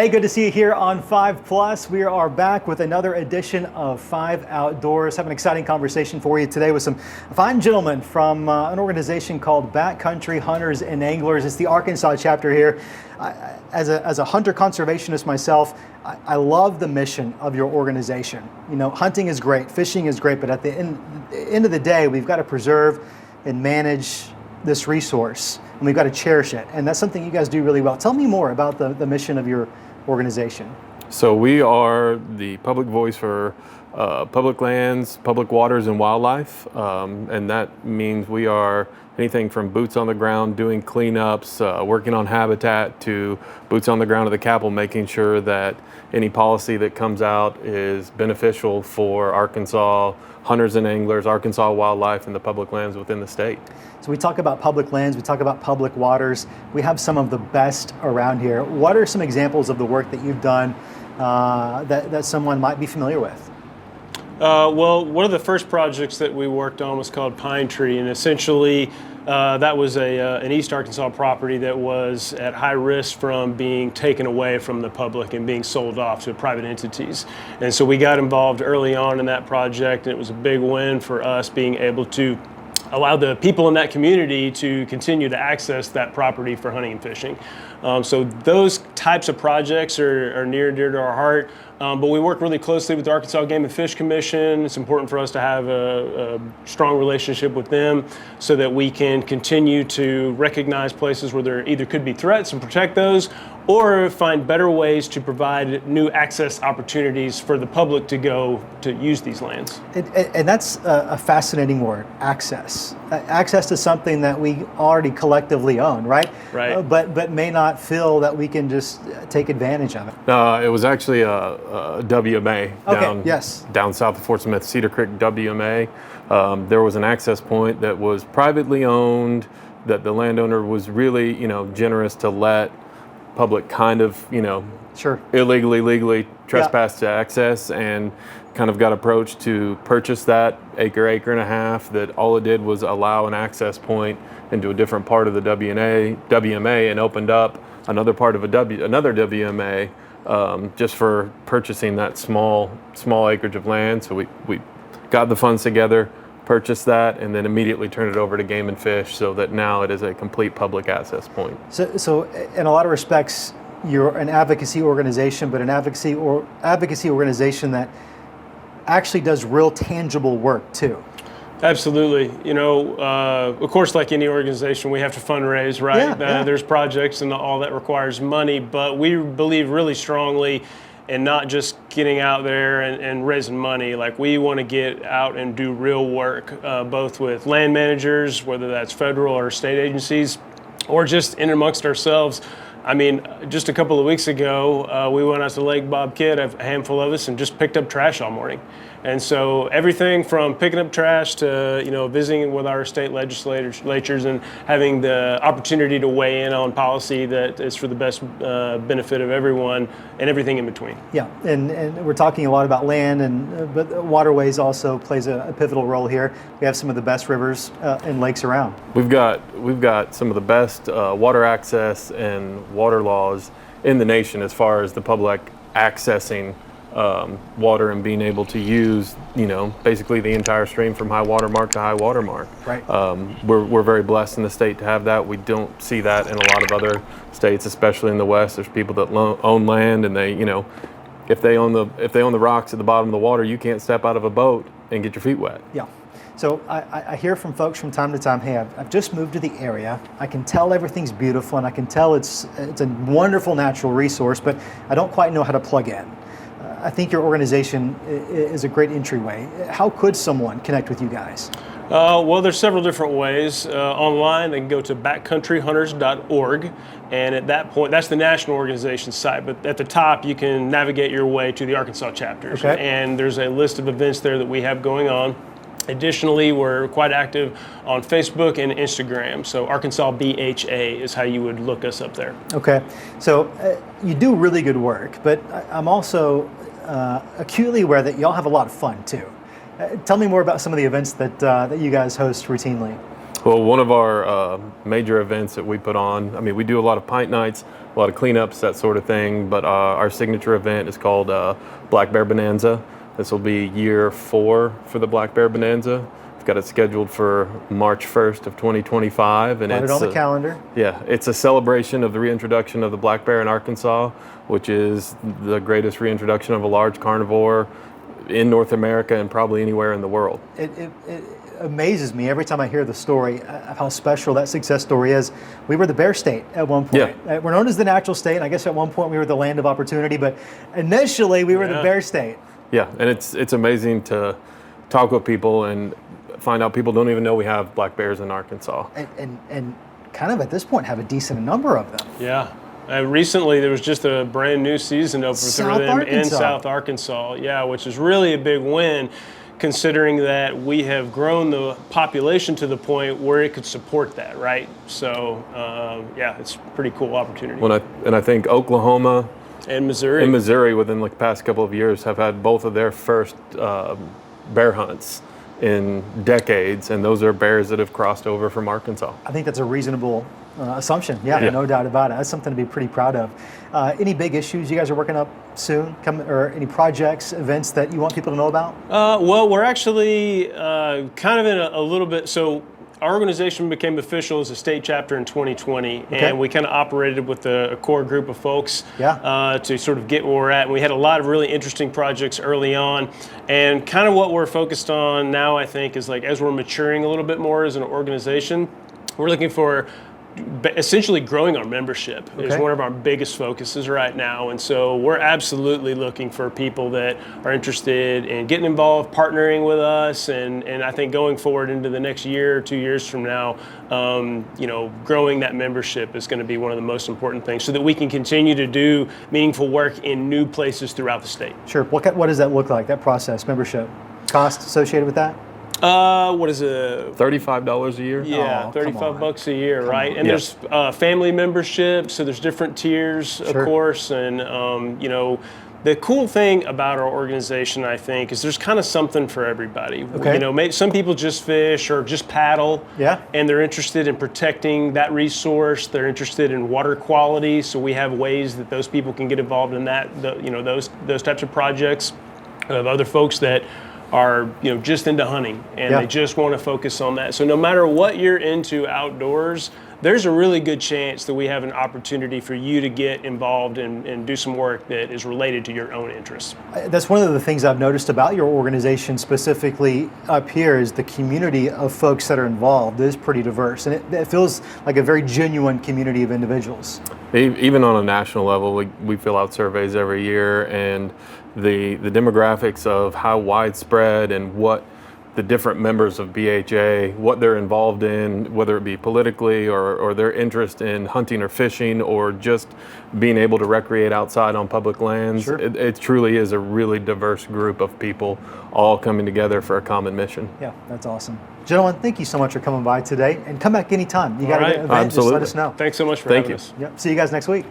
Hey, good to see you here on 5 Plus. We are back with another edition of 5 Outdoors. Have an exciting conversation for you today with some fine gentlemen from an organization called Backcountry Hunters and Anglers. It's the Arkansas chapter here. As a hunter conservationist myself, I love the mission of your organization. You know, hunting is great, fishing is great, but at the end of the day, we've got to preserve and manage this resource, and we've got to cherish it. And that's something you guys do really well. Tell me more about the mission of your organization. So we are the public voice for public lands, public waters, and wildlife. And that means we are anything from boots on the ground doing cleanups, working on habitat, to boots on the ground of the Capitol, making sure that any policy that comes out is beneficial for Arkansas hunters and anglers, Arkansas wildlife, and the public lands within the state. So we talk about public lands, we talk about public waters. We have some of the best around here. What are some examples of the work that you've done that someone might be familiar with? Well, one of the first projects that we worked on was called Pine Tree, and essentially that was an East Arkansas property that was at high risk from being taken away from the public and being sold off to private entities. And so we got involved early on in that project, and it was a big win for us being able to allow the people in that community to continue to access that property for hunting and fishing. So those types of projects are near and dear to our heart. But we work really closely with the Arkansas Game and Fish Commission. It's important for us to have a strong relationship with them so that we can continue to recognize places where there either could be threats and protect those, or find better ways to provide new access opportunities for the public to go to use these lands. And that's a fascinating word, access. Access to something that we already collectively own, right? Right. But may not feel that we can just take advantage of it. It was actually a WMA down south of Fort Smith, Cedar Creek WMA. There was an access point that was privately owned, that the landowner was really, generous to let public kind of, illegally, legally trespass to access, and kind of got approached to purchase that acre and a half. That all it did was allow an access point into a different part of the WMA and opened up another part of another WMA just for purchasing that small acreage of land. So we got the funds together, purchased that, and then immediately turned it over to Game and Fish, so that now it is a complete public access point. So in a lot of respects, you're an advocacy organization, but an advocacy organization that actually does real tangible work too. Absolutely. Of course, like any organization, we have to fundraise, right? There's projects and all that requires money, but we believe really strongly in not just getting out there and raising money. Like, we want to get out and do real work, both with land managers, whether that's federal or state agencies, or just in amongst ourselves. I mean, just a couple of weeks ago, we went out to Lake Bob Kidd, a handful of us, and just picked up trash all morning. And so everything from picking up trash to, visiting with our state legislatures and having the opportunity to weigh in on policy that is for the best benefit of everyone, and everything in between. Yeah, and we're talking a lot about land, but Waterways also plays a pivotal role here. We have some of the best rivers and lakes around. We've got some of the best water access and water laws in the nation as far as the public accessing water and being able to use, basically the entire stream from high water mark to high water mark. Right. We're very blessed in the state to have that. We don't see that in a lot of other states, especially in the West. There's people that own land, and they, if they own the rocks at the bottom of the water, you can't step out of a boat and get your feet wet. Yeah. So I hear from folks from time to time, hey, I've just moved to the area. I can tell everything's beautiful, and I can tell it's a wonderful natural resource, but I don't quite know how to plug in. I think your organization is a great entryway. How could someone connect with you guys? Well, there's several different ways. Online, they can go to backcountryhunters.org, and at that point, that's the national organization site, but at the top, you can navigate your way to the Arkansas chapters. Okay. And there's a list of events there that we have going on. Additionally, we're quite active on Facebook and Instagram. So Arkansas BHA is how you would look us up there. Okay. So you do really good work, but I'm also acutely aware that y'all have a lot of fun too. Tell me more about some of the events that you guys host routinely. Well, one of our major events that we put on, I mean, we do a lot of pint nights, a lot of cleanups, that sort of thing, but our signature event is called Black Bear Bonanza. This will be year 4 for the Black Bear Bonanza. We've got it scheduled for March 1st of 2025. And Put it on the calendar. Yeah, it's a celebration of the reintroduction of the black bear in Arkansas, which is the greatest reintroduction of a large carnivore in North America and probably anywhere in the world. It amazes me every time I hear the story of how special that success story is. We were the bear state at one point. Yeah. We're known as the natural state, and I guess at one point we were the land of opportunity, but initially we were the bear state. Yeah, and it's amazing to talk with people and find out people don't even know we have black bears in Arkansas. And kind of at this point have a decent number of them. Yeah. Recently, there was just a brand new season open for them in South Arkansas. Yeah, which is really a big win, considering that we have grown the population to the point where it could support that, right? So, yeah, it's a pretty cool opportunity. And I think Oklahoma and Missouri. And Missouri within like the past couple of years have had both of their first bear hunts in decades, and those are bears that have crossed over from Arkansas. I think that's a reasonable assumption. Yeah, no doubt about it. That's something to be pretty proud of. Any big issues you guys are working up soon, or any projects, events that you want people to know about? Well, we're actually kind of in a little bit, so our organization became official as a state chapter in 2020, and we kind of operated with a core group of folks to sort of get where we're at. And we had a lot of really interesting projects early on, and kind of what we're focused on now, I think, is like as we're maturing a little bit more as an organization, we're looking for essentially growing our membership is one of our biggest focuses right now. And so we're absolutely looking for people that are interested in getting involved, partnering with us, and I think going forward into the next year or 2 years from now, growing that membership is going to be one of the most important things so that we can continue to do meaningful work in new places throughout the state. Sure. What does that look like, that process, membership? Cost associated with that? What is it? $35 a year? Yeah, $35 a year, right? And there's family membership, so there's different tiers, of course. And, the cool thing about our organization, I think, is there's kind of something for everybody. Some people just fish or just paddle, and they're interested in protecting that resource. They're interested in water quality, so we have ways that those people can get involved in that, those types of projects. We have other folks that are just into hunting and they just want to focus on that. So no matter what you're into outdoors, there's a really good chance that we have an opportunity for you to get involved and do some work that is related to your own interests. That's one of the things I've noticed about your organization specifically up here is the community of folks that are involved is pretty diverse, and it feels like a very genuine community of individuals. Even on a national level, we fill out surveys every year, and the demographics of how widespread and what the different members of BHA, what they're involved in, whether it be politically or their interest in hunting or fishing or just being able to recreate outside on public lands. It truly is a really diverse group of people all coming together for a common mission. Yeah, that's awesome. Gentlemen, thank you so much for coming by today, and come back anytime. You got an event, Absolutely. just let us know. Thanks so much for having us. Yep. See you guys next week.